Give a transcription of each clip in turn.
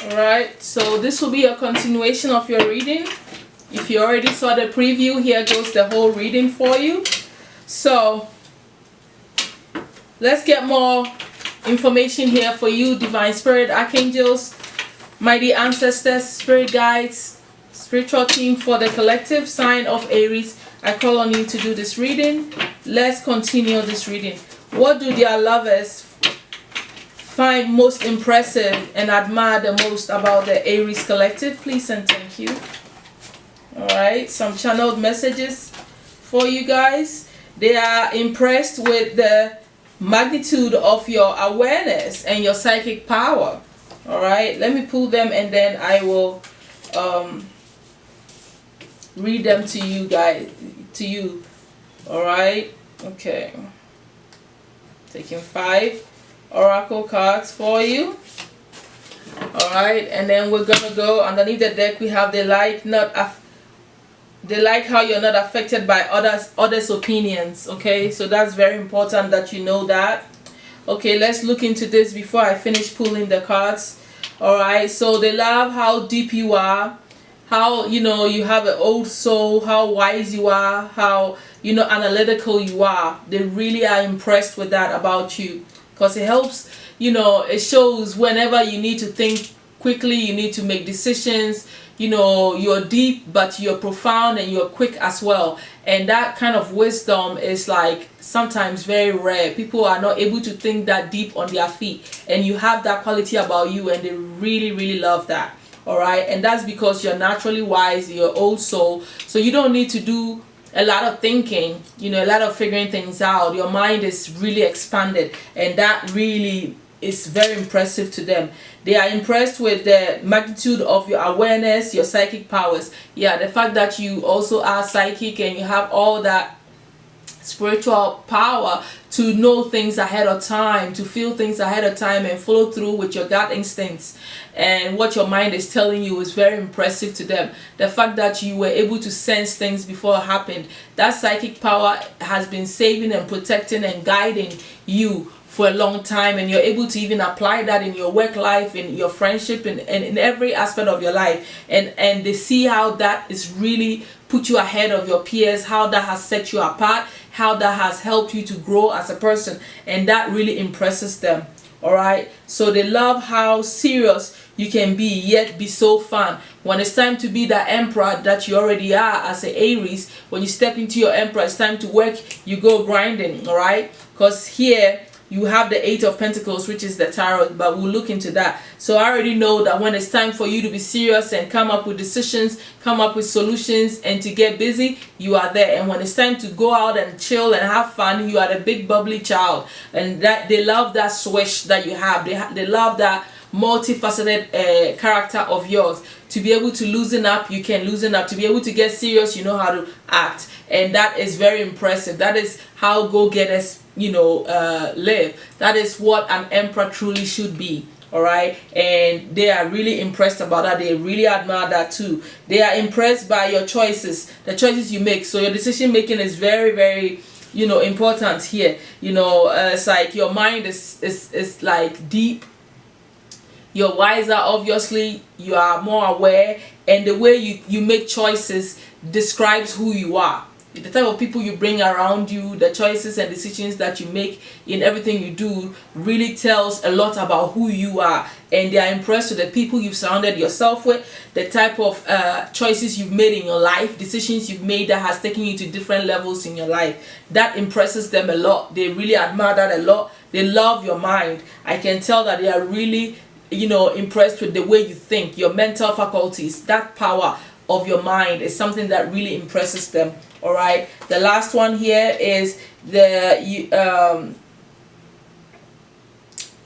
Alright, so this will be a continuation of your reading. If you already saw the preview, here goes the whole reading for you. So let's get more information here for you, Divine Spirit, Archangels, Mighty Ancestors, Spirit Guides, Spiritual Team for the collective sign of Aries. I call on you to do this reading. Let's continue this reading. What do their lovers find most impressive and admire the most about the Aries collective? Please and thank you. Alright, some channeled messages for you guys. They are impressed with the magnitude of your awareness and your psychic power. Alright, let me pull them and then I will read them to you guys, alright. Okay, taking 5 oracle cards for you. Alright, and then we're gonna go underneath the deck. We have they like how you're not affected by others opinions. Okay, so that's very important that you know that. Okay, let's look into this before I finish pulling the cards. Alright, so they love how deep you are, how you have an old soul, how wise you are, how analytical you are. They really are impressed with that about you, because it helps, it shows whenever you need to think quickly, you need to make decisions. You're deep, but you're profound and you're quick as well. And that kind of wisdom is like sometimes very rare. People are not able to think that deep on their feet, and you have that quality about you, and they really love that. All right, and that's because you're naturally wise, you're old soul, so you don't need to do a lot of thinking, a lot of figuring things out. Your mind is really expanded, and that really is very impressive to them. They are impressed with the magnitude of your awareness, your psychic powers. Yeah, the fact that you also are psychic and you have all that spiritual power to know things ahead of time, to feel things ahead of time and follow through with your gut instincts and what your mind is telling you is very impressive to them. The fact that you were able to sense things before it happened, that psychic power has been saving and protecting and guiding you for a long time, and you're able to even apply that in your work life, in your friendship, and in every aspect of your life, and they see how that is really put you ahead of your peers, how that has set you apart, how that has helped you to grow as a person, and that really impresses them. All right, so they love how serious you can be yet be so fun. When it's time to be the emperor that you already are as an Aries, when you step into your emperor, it's time to work, you go grinding. All right, because here you have the 8 of Pentacles, which is the tarot, but we'll look into that. So I already know that when it's time for you to be serious and come up with decisions, come up with solutions, and to get busy, you are there. And when it's time to go out and chill and have fun, you are the big bubbly child. And that they love that swish that you have. They love that multifaceted character of yours. To be able to loosen up, you can loosen up. To be able to get serious, you know how to act. And that is very impressive. That is how go-getters live. That is what an emperor truly should be. All right, and they are really impressed about that. They really admire that too. They are impressed by your choices, the choices you make. So your decision making is very important here. It's like your mind is like deep. You're wiser, obviously. You are more aware, and the way you make choices describes who you are. The type of people you bring around you, the choices and decisions that you make in everything you do really tells a lot about who you are. And they are impressed with the people you've surrounded yourself with, the type of choices you've made in your life, decisions you've made that has taken you to different levels in your life. That impresses them a lot. They really admire that a lot. They love your mind. I can tell that they are really impressed with the way you think, your mental faculties. That power of your mind is something that really impresses them. All right, the last one here is the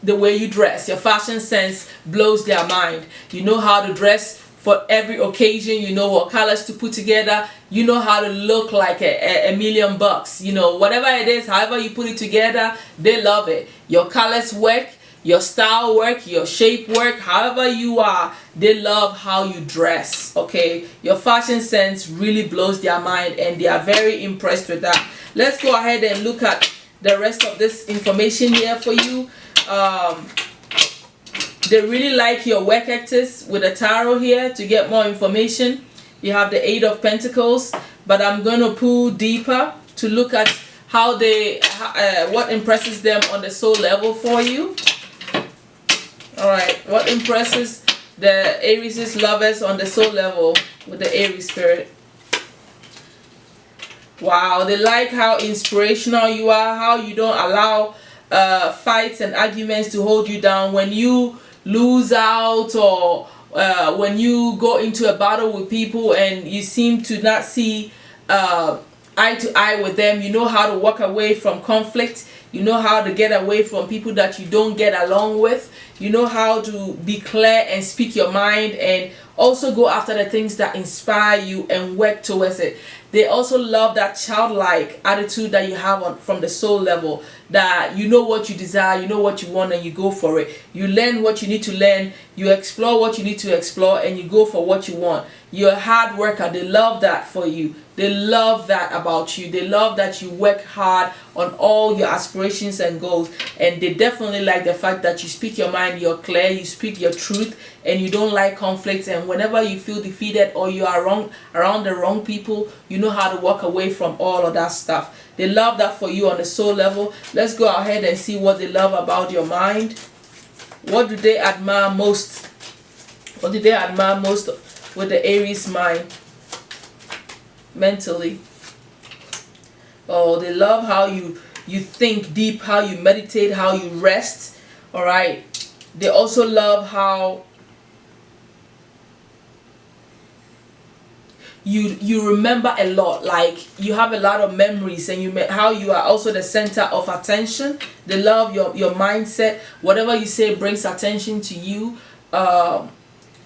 way you dress. Your fashion sense blows their mind. You know how to dress for every occasion. You know what colors to put together. You know how to look like a million bucks. Whatever it is, however you put it together, they love it. Your colors work, your style work, your shape work, however you are, they love how you dress. Okay, your fashion sense really blows their mind, and they are very impressed with that. Let's go ahead and look at the rest of this information here for you. They really like your work ethics with the tarot here. To get more information, you have the Eight of Pentacles, but I'm going to pull deeper to look at how they what impresses them on the soul level for you. All right, what impresses the Aries lovers on the soul level with the Aries spirit? Wow, they like how inspirational you are, how you don't allow fights and arguments to hold you down. When you lose out, or when you go into a battle with people and you seem to not see eye to eye with them, you know how to walk away from conflict. You know how to get away from people that you don't get along with. You know how to be clear and speak your mind, and also go after the things that inspire you and work towards it. They also love that childlike attitude that you have from the soul level, that you know what you desire, you know what you want, and you go for it. You learn what you need to learn, you explore what you need to explore, and you go for what you want. You're a hard worker. They love that for you. They love that about you. They love that you work hard on all your aspirations and goals. And they definitely like the fact that you speak your mind, you're clear, you speak your truth, and you don't like conflicts. And whenever you feel defeated or you are wrong around the wrong people, you know how to walk away from all of that stuff. They love that for you on the soul level. Let's go ahead and see what they love about your mind. What do they admire most? What do they admire most with the Aries mind? Mentally. Oh, they love how you think deep, how you meditate, how you rest. All right. They also love how you remember a lot, like you have a lot of memories, and how you are also the center of attention. They love your mindset. Whatever you say brings attention to you.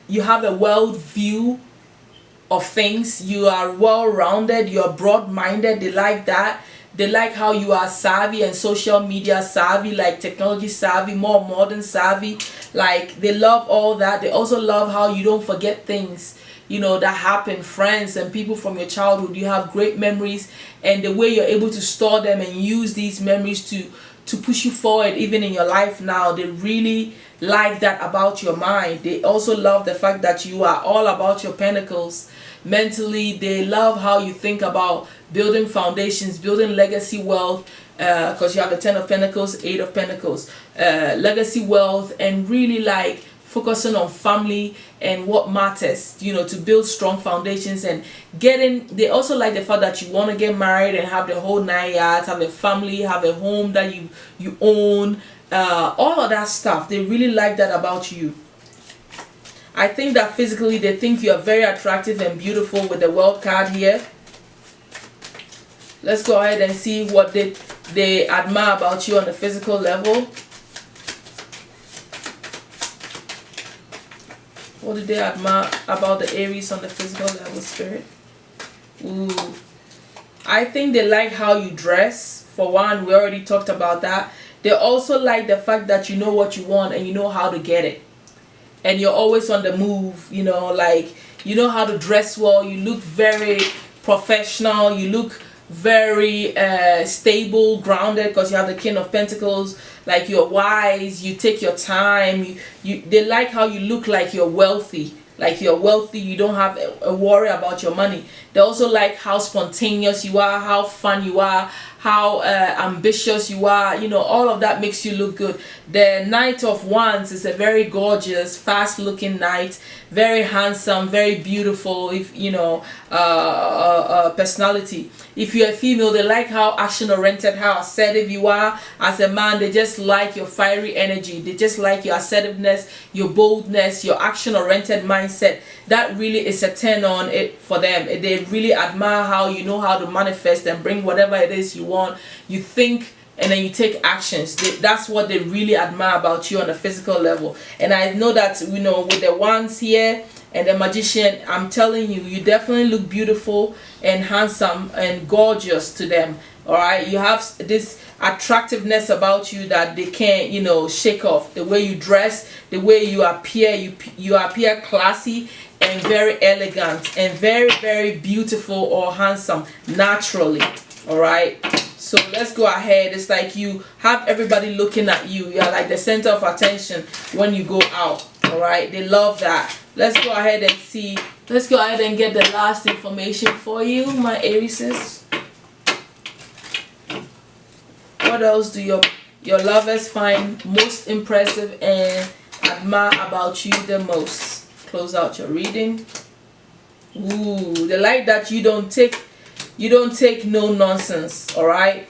You have a world view of things. You are well-rounded, you're broad-minded. They like that. They like how you are savvy and social media savvy, like technology savvy, more modern savvy. Like, they love all that. They also love how you don't forget things, you know, that happen, friends and people from your childhood. You have great memories, and the way you're able to store them and use these memories to push you forward even in your life now. They really like that about your mind. They also love the fact that you are all about your pentacles. Mentally, they love how you think about building foundations, building legacy wealth, because you have the 10 of Pentacles, 8 of Pentacles, legacy wealth, and really like focusing on family and what matters, you know, to build strong foundations and getting. They also like the fact that you want to get married and have the whole 9 yards, have a family, have a home that you own, all of that stuff. They really like that about you. I think that physically they think you are very attractive and beautiful with the World card here. Let's go ahead and see what they admire about you on the physical level. What do they admire about the Aries on the physical level, Spirit? Ooh. I think they like how you dress. For one, we already talked about that. They also like the fact that you know what you want and you know how to get it. And you're always on the move, you know, like you know how to dress well. You look very professional. You look very stable, grounded, because you have the King of Pentacles. Like, you're wise, you take your time. They like how you look like you're wealthy. Like, you're wealthy, you don't have a worry about your money. They also like how spontaneous you are, how fun you are, how ambitious you are. You know, all of that makes you look good. The Knight of Wands is a very gorgeous, fast looking knight, very handsome, very beautiful, if you know, personality. If you're a female, they like how action oriented, how assertive you are. As a man, they just like your fiery energy. They just like your assertiveness, your boldness, your action oriented mindset. That really is a turn on it for them. They really admire how you know how to manifest and bring whatever it is you want. You think and then you take actions. That's what they really admire about you on a physical level. And I know that, you know, with the Wands here and the Magician, I'm telling you, you definitely look beautiful and handsome and gorgeous to them. All right, you have this attractiveness about you that they can't, you know, shake off. The way you dress, the way you appear, you appear classy and very elegant and very, very beautiful or handsome naturally. All right, So let's go ahead. It's like you have everybody looking at you. You're like the center of attention when you go out. All right, they love that. Let's go ahead and see. Let's go ahead and get the last information for you, my Arieses. What else do your lovers find most impressive and admire about you the most? Close out your reading. Ooh, they like that you don't take no nonsense. All right,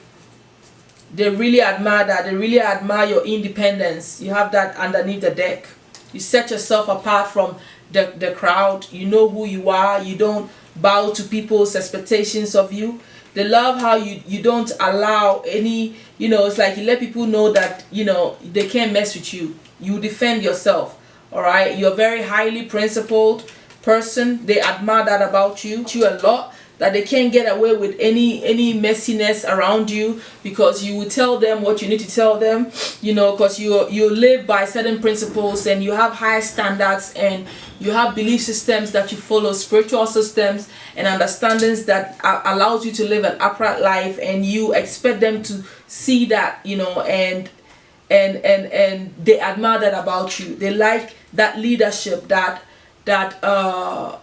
they really admire that. They really admire your independence. You have that underneath the deck. You set yourself apart from the crowd. You know who you are. You don't bow to people's expectations of you. They love how you don't allow any, it's like you let people know that, they can't mess with you. You defend yourself. All right, you're a very highly principled person. They admire that about you a lot, that they can't get away with any messiness around you, because you will tell them what you need to tell them, because you live by certain principles, and you have high standards, and you have belief systems that you follow, spiritual systems and understandings that allows you to live an upright life, and you expect them to see that, and they admire that about you. They like that leadership, that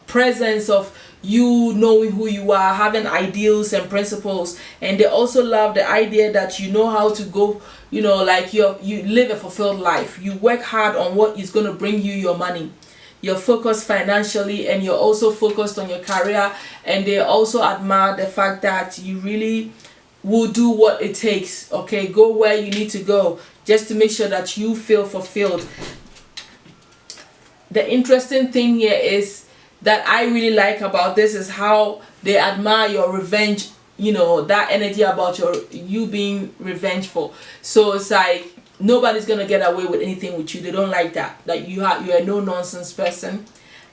presence of you knowing who you are, having ideals and principles. And they also love the idea that you know how to go, like you live a fulfilled life. You work hard on what is going to bring you your money. You're focused financially, and you're also focused on your career. And they also admire the fact that you really will do what it takes, okay? Go where you need to go just to make sure that you feel fulfilled. The interesting thing here is that I really like about this is how they admire your revenge, that energy about you being revengeful. So it's like nobody's gonna get away with anything with you. They don't like that. Like you're a no nonsense person.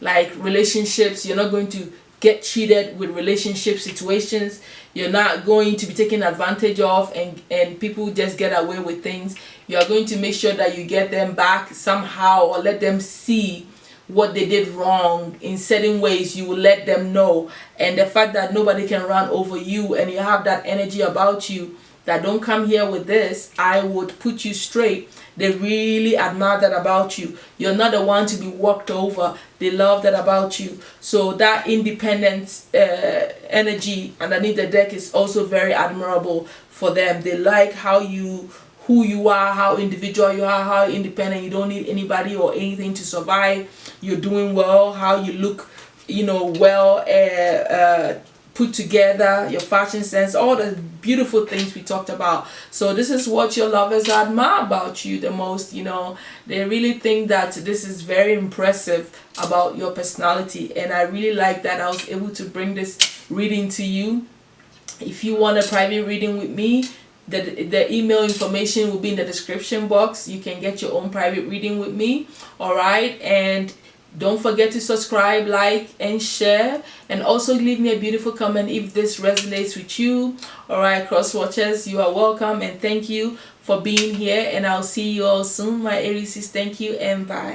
Like relationships, you're not going to get cheated with relationship situations. You're not going to be taken advantage of, and people just get away with things. You are going to make sure that you get them back somehow, or let them see what they did wrong in certain ways. You will let them know. And the fact that nobody can run over you, and you have that energy about you that don't come here with this, I would put you straight. They really admire that about you. You're not the one to be walked over. They love that about you. So that independent energy underneath the deck is also very admirable for them. They like who you are, how individual you are, how independent. You don't need anybody or anything to survive. You're doing well, how you look, well put together, your fashion sense, all the beautiful things we talked about. So this is what your lovers admire about you the most. They really think that this is very impressive about your personality, and I really like that I was able to bring this reading to you. If you want a private reading with me, the email information will be in the description box. You can get your own private reading with me. All right, and don't forget to subscribe, like, and share, and also leave me a beautiful comment if this resonates with you. All right, cross watchers, you are welcome, and thank you for being here, and I'll see you all soon, my Aries. Thank you, and bye.